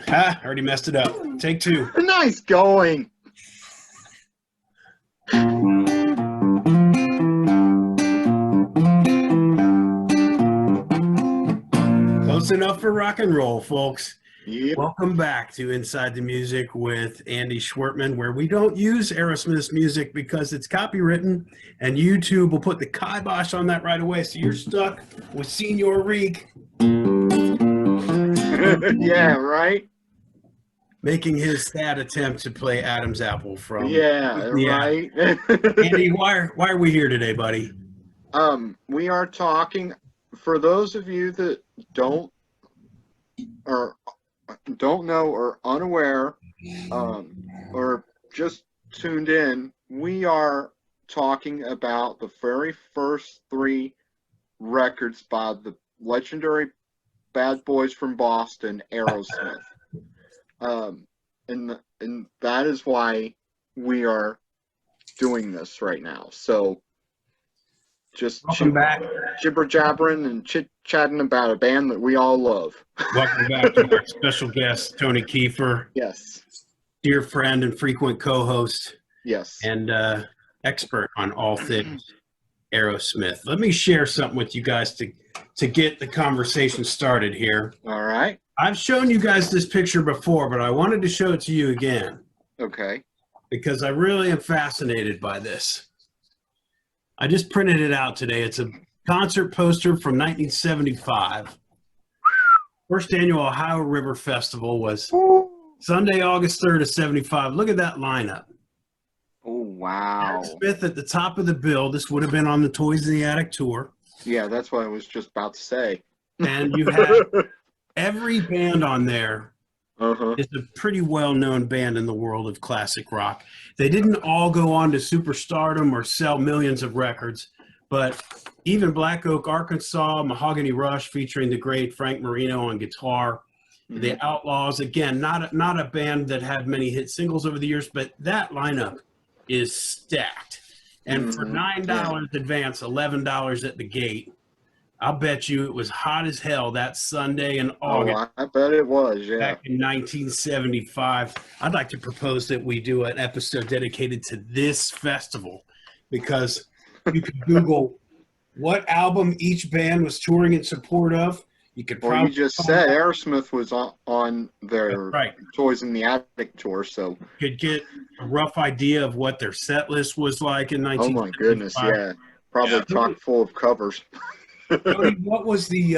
Ha! Already messed it up. Take two. Nice going. Close enough for rock and roll, folks. Yep. Welcome back to Inside the Music with Andy Schwertman, where we don't use Aerosmith's music because it's copywritten, and YouTube will put the kibosh on that right away. So you're stuck with Senor Reek. Yeah, right? Making his sad attempt to play Adam's Apple from... Yeah, right? Andy, why are we here today, buddy? We are talking, for those of you that don't know or unaware, or just tuned in, we are talking about the very first three records by the legendary Bad Boys from Boston, Aerosmith. And that is why we are doing this right now. So just jibber jabbering and chit chatting about a band that we all love. Welcome back to our special guest, Tony Kiefer. Yes. Dear friend and frequent co-host. Yes. And expert on all things Aerosmith. Let me share something with you guys to get the conversation started here. All right. I've shown you guys this picture before, but I wanted to show it to you again. Okay. Because I really am fascinated by this. I just printed it out today. It's a concert poster from 1975. First annual Ohio River Festival was Sunday, August 3rd of 75. Look at that lineup. Oh, wow. Smith at the top of the bill. This would have been on the Toys in the Attic tour. Yeah, that's what I was just about to say. And you had every band on there is a pretty well-known band in the world of classic rock. They didn't all go on to superstardom or sell millions of records, but even Black Oak, Arkansas, Mahogany Rush featuring the great Frank Marino on guitar, the Outlaws, again, not a band that had many hit singles over the years, but that lineup is stacked. And for $9 advance, $11 at the gate, I'll bet you it was hot as hell that Sunday in August. Oh, I bet it was, yeah. Back in 1975. I'd like to propose that we do an episode dedicated to this festival, because you can Google what album each band was touring in support of. You could probably. Well, you just said Aerosmith was on their Toys in the Attic tour, so. You could get a rough idea of what their set list was like in 1975. Oh, my goodness, yeah. Probably chock full of covers. Tony, what was the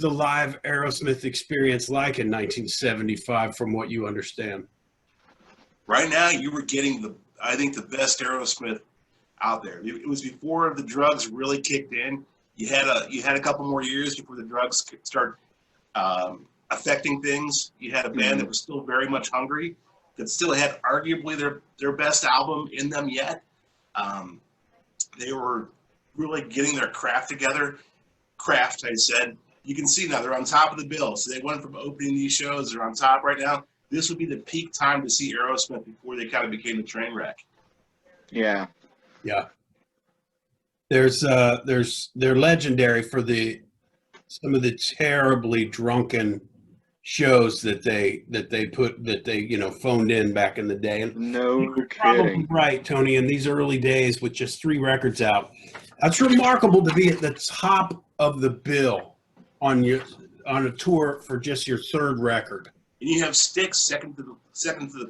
live Aerosmith experience like in 1975, from what you understand? Right now, you were getting I think the best Aerosmith out there. It was before the drugs really kicked in. You had a couple more years before the drugs could start affecting things. You had a band that was still very much hungry, that still had arguably their best album in them yet. They were really getting their craft together. I said. You can see now they're on top of the bill. So they went from opening these shows, they're on top right now. This would be the peak time to see Aerosmith before they kind of became a train wreck. Yeah. Yeah. They're legendary for some of the terribly drunken shows that they phoned in back in the day. And no you're kidding. Probably right, Tony. In these early days, with just 3 records out, that's remarkable to be at the top of the bill on a tour for just your 3rd record. And you have Styx second to the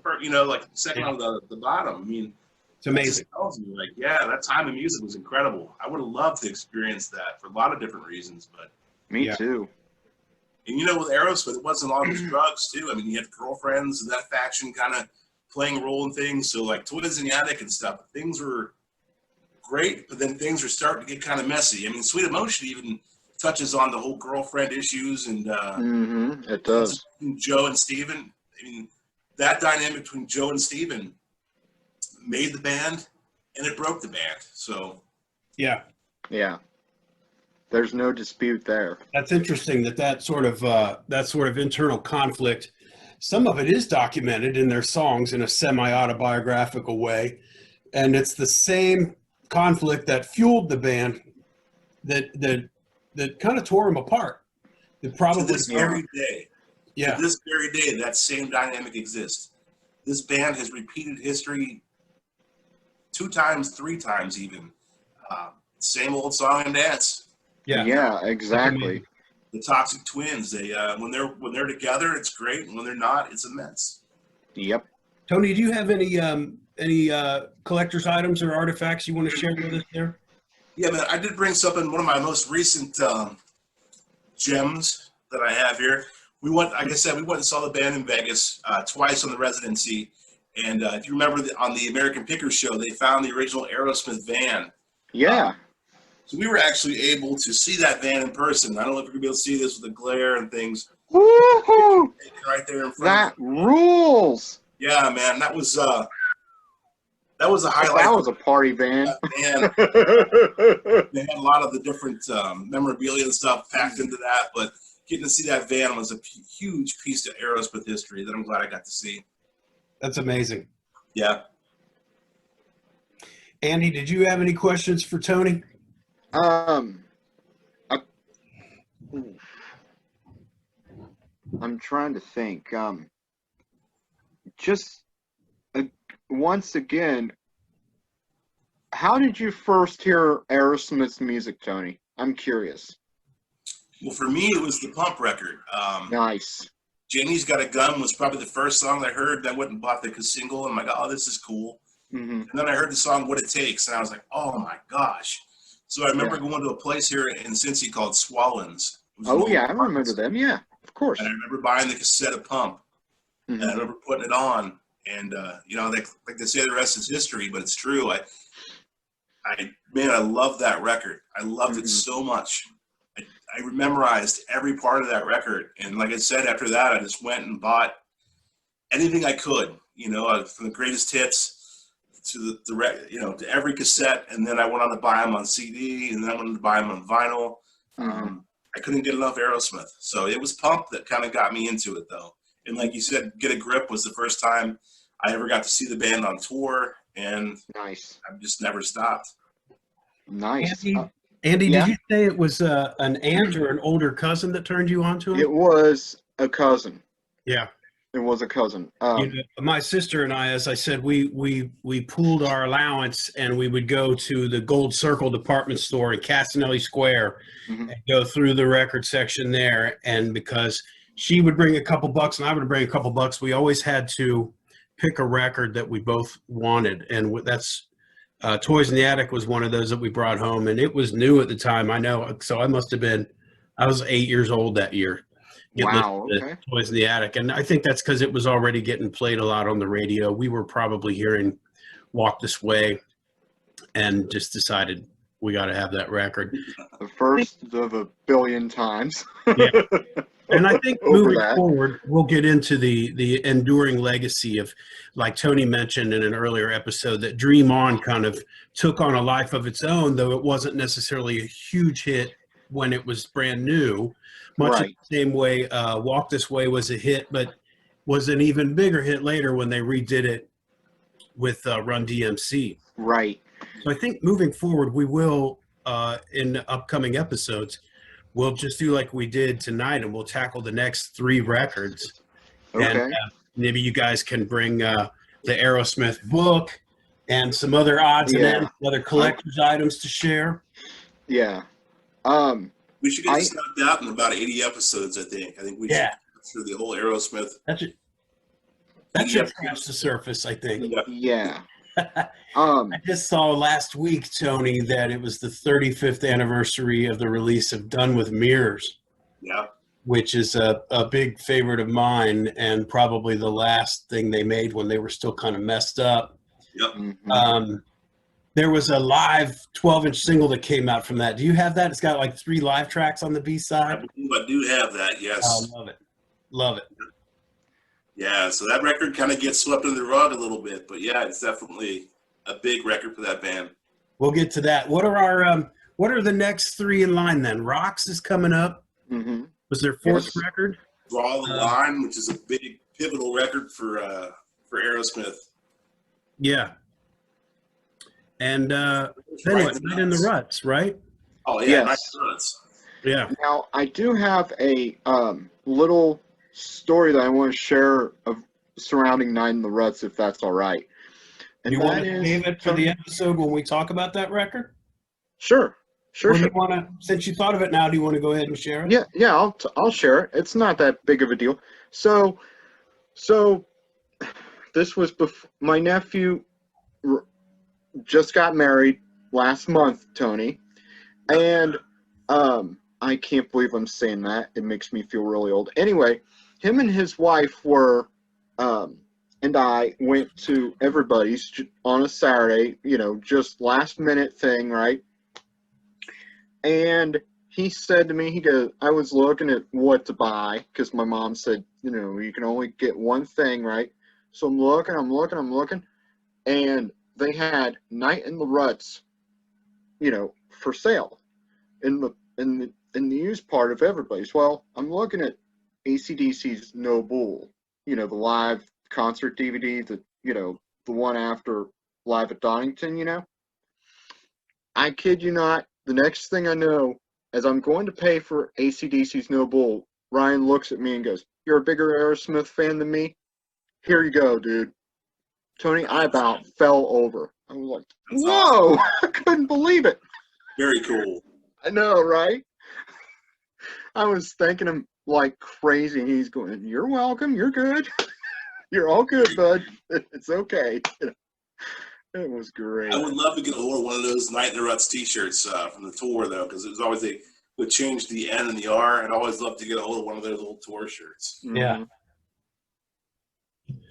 first, like second on the bottom. I mean, it's amazing. Tells me, that time of music was incredible. I would have loved to experience that for a lot of different reasons, but me too. And with Aerosmith, it wasn't all just drugs too. I mean, you had girlfriends and that faction kind of playing a role in things. So like Toys in the Attic and stuff, things were great, but then things were starting to get kind of messy. I mean, Sweet Emotion even touches on the whole girlfriend issues and it does. Joe and Steven. I mean, that dynamic between Joe and Steven made the band and it broke the band. So yeah. There's no dispute there. That's interesting that sort of internal conflict, some of it is documented in their songs in a semi-autobiographical way, and it's the same conflict that fueled the band that kind of tore them apart. It probably to this very day. Yeah. To this very day, that same dynamic exists. This band has repeated history 2 times, 3 times even. Same old song and dance. Yeah. Yeah, exactly. The Toxic Twins. They when they're together, it's great, and when they're not, it's a mess. Yep. Tony, do you have any collector's items or artifacts you want to share with us there? Yeah, man, I did bring something. One of my most recent gems that I have here. We went, like I said, we went and saw the band in Vegas twice on the residency. And if you remember on the American Pickers show, they found the original Aerosmith van. Yeah. So we were actually able to see that van in person. I don't know if you're gonna be able to see this with the glare and things. Woohoo! Right there in front. That rules. Yeah, man, that was a highlight. That was a party van. Man, they had a lot of the different memorabilia and stuff packed into that, but getting to see that van was a huge piece of Aerosmith history that I'm glad I got to see. That's amazing. Yeah. Andy, did you have any questions for Tony? I'm trying to think. Just once again, how did you first hear Aerosmith's music, Tony? I'm curious. Well, for me, it was the Pump record. Nice. Janie's Got a Gun was probably the first song I heard. I went and bought the single, and I'm like, oh, this is cool. Mm-hmm. And then I heard the song What It Takes, and I was like, oh, my gosh. So I remember going to a place here in Cincy called Swallens. Oh, yeah, I remember them. Yeah, of course. And I remember buying the cassette of Pump, Mm-hmm. and I remember putting it on. And, like they say, the rest is history, but it's true. I love that record. I loved it so much. I memorized every part of that record. And like I said, after that, I just went and bought anything I could, from the greatest hits to to every cassette. And then I went on to buy them on CD, and then I went to buy them on vinyl. I couldn't get enough Aerosmith. So it was Pump that kind of got me into it, though. And like you said, Get a Grip was the first time I ever got to see the band on tour. And nice. I've just never stopped. Nice. Andy, yeah? Did you say it was an aunt or an older cousin that turned you on to him? It was a cousin. Yeah. It was a cousin. My sister and I, as I said, we pooled our allowance, and we would go to the Gold Circle department store in Castanelli Square and go through the record section there. And because she would bring a couple bucks and I would bring a couple bucks, we always had to pick a record that we both wanted. And that's Toys in the Attic was one of those that we brought home, and it was new at the time. I know. So I was 8 years old that year. Wow. Okay. Toys in the Attic. And I think that's because it was already getting played a lot on the radio. We were probably hearing Walk This Way and just decided we got to have that record. The first of a billion times. Yeah. And I think moving forward, we'll get into the enduring legacy of, like Tony mentioned in an earlier episode, that Dream On kind of took on a life of its own, though it wasn't necessarily a huge hit when it was brand new. Much in the same way Walk This Way was a hit, but was an even bigger hit later when they redid it with Run DMC. Right. So I think moving forward, we will, in upcoming episodes, we'll just do like we did tonight, and we'll tackle the next 3 records. Okay. And maybe you guys can bring the Aerosmith book and some other odds and ends, other collector's items to share. Yeah. We should get this knocked out in about 80 episodes, I think. I think we should go through the whole Aerosmith. That should scratch the surface, I think. Yeah. I just saw last week, Tony, that it was the 35th anniversary of the release of Done with Mirrors. Yeah. Which is a big favorite of mine, and probably the last thing they made when they were still kind of messed up. Yep. There was a live 12-inch single that came out from that. Do you have that? It's got like 3 live tracks on the B-side. I do have that, yes. Oh, love it. Love it. Yeah, so that record kind of gets swept under the rug a little bit, but yeah, it's definitely a big record for that band. We'll get to that. What are the next 3 in line then? Rocks is coming up. Was their 4th record? Draw the Line, which is a big pivotal record for Aerosmith. Yeah. And then what? Night in the Ruts, right? Oh yeah, Night in the Ruts. Yeah. Now I do have a little story that I want to share of surrounding Night in the Ruts, if that's all right. And You want to save it for the episode when we talk about that record? Sure. Or do you want to, since you thought of it now, do you want to go ahead and share it? Yeah, I'll share it. It's not that big of a deal. So this was before my nephew just got married last month, Tony, and I can't believe I'm saying that. It makes me feel really old. Anyway, him and his wife were and I went to everybody's on a Saturday, just last minute thing, right? And he said to me, he goes, I was looking at what to buy because my mom said, you can only get one thing, right? So I'm looking, and they had Night in the Ruts, for sale in the used part of everybody's. Well, I'm looking at AC/DC's No Bull, the live concert DVD, the one after Live at Donington, I kid you not, the next thing I know, as I'm going to pay for AC/DC's No Bull, Ryan looks at me and goes, "You're a bigger Aerosmith fan than me? Here you go, dude." Tony, I about fell over. I was like, That's whoa, awesome. I couldn't believe it. Very cool. I know, right? I was thanking him like crazy, and he's going, "You're welcome, you're good. You're all good, bud. It's okay." It was great. I would love to get a hold of one of those Night in the Ruts T-shirts from the tour, though, because it was always they would change the N and the R. I'd always love to get a hold of one of those little tour shirts. Yeah.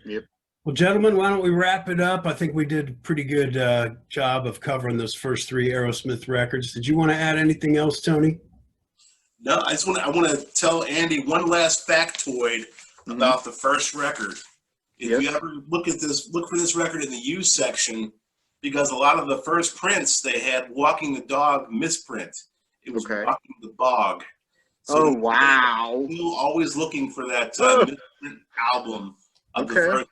Yep. Well, gentlemen, why don't we wrap it up? I think we did a pretty good job of covering those first 3 Aerosmith records. Did you want to add anything else, Tony? No, I want to tell Andy one last factoid about the first record. If you ever look for this record in the used section, because a lot of the first prints they had Walking the Dog misprint. It was Walking the Bog. So wow. Still always looking for that misprint album of the first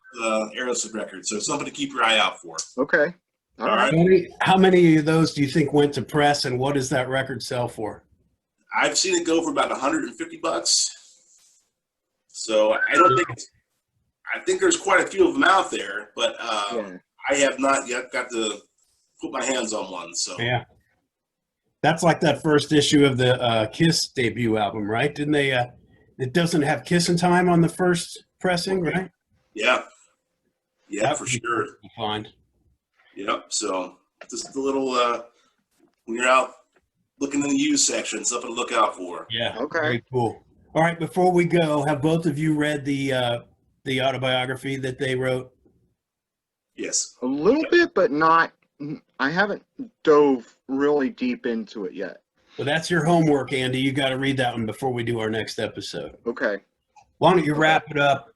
Aerosmith record. So something to keep your eye out for. Okay. All right. How many of those do you think went to press, and what does that record sell for? I've seen it go for about $150. So I think there's quite a few of them out there, but I have not yet got to put my hands on one. So yeah, that's like that first issue of the Kiss debut album, right? Didn't they? It doesn't have "Kissin' Time" on the first pressing, right? Yeah, for sure. Fine. Yep. So just a little when you're out looking in the used section, something to look out for. Yeah. Okay. Very cool. All right. Before we go, have both of you read the autobiography that they wrote? Yes. A little bit, but not. I haven't dove really deep into it yet. Well, that's your homework, Andy. You got to read that one before we do our next episode. Okay. Why don't you wrap it up?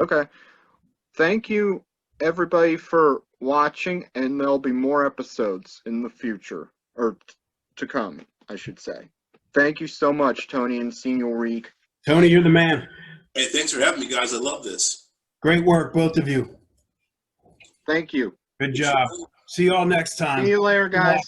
Okay. Thank you, everybody, for watching, and there'll be more episodes in the future, or to come, I should say. Thank you so much, Tony and Senior Reek. Tony, you're the man. Hey, thanks for having me, guys. I love this. Great work, both of you. Thank you. Good job. See you all next time. See you later, guys.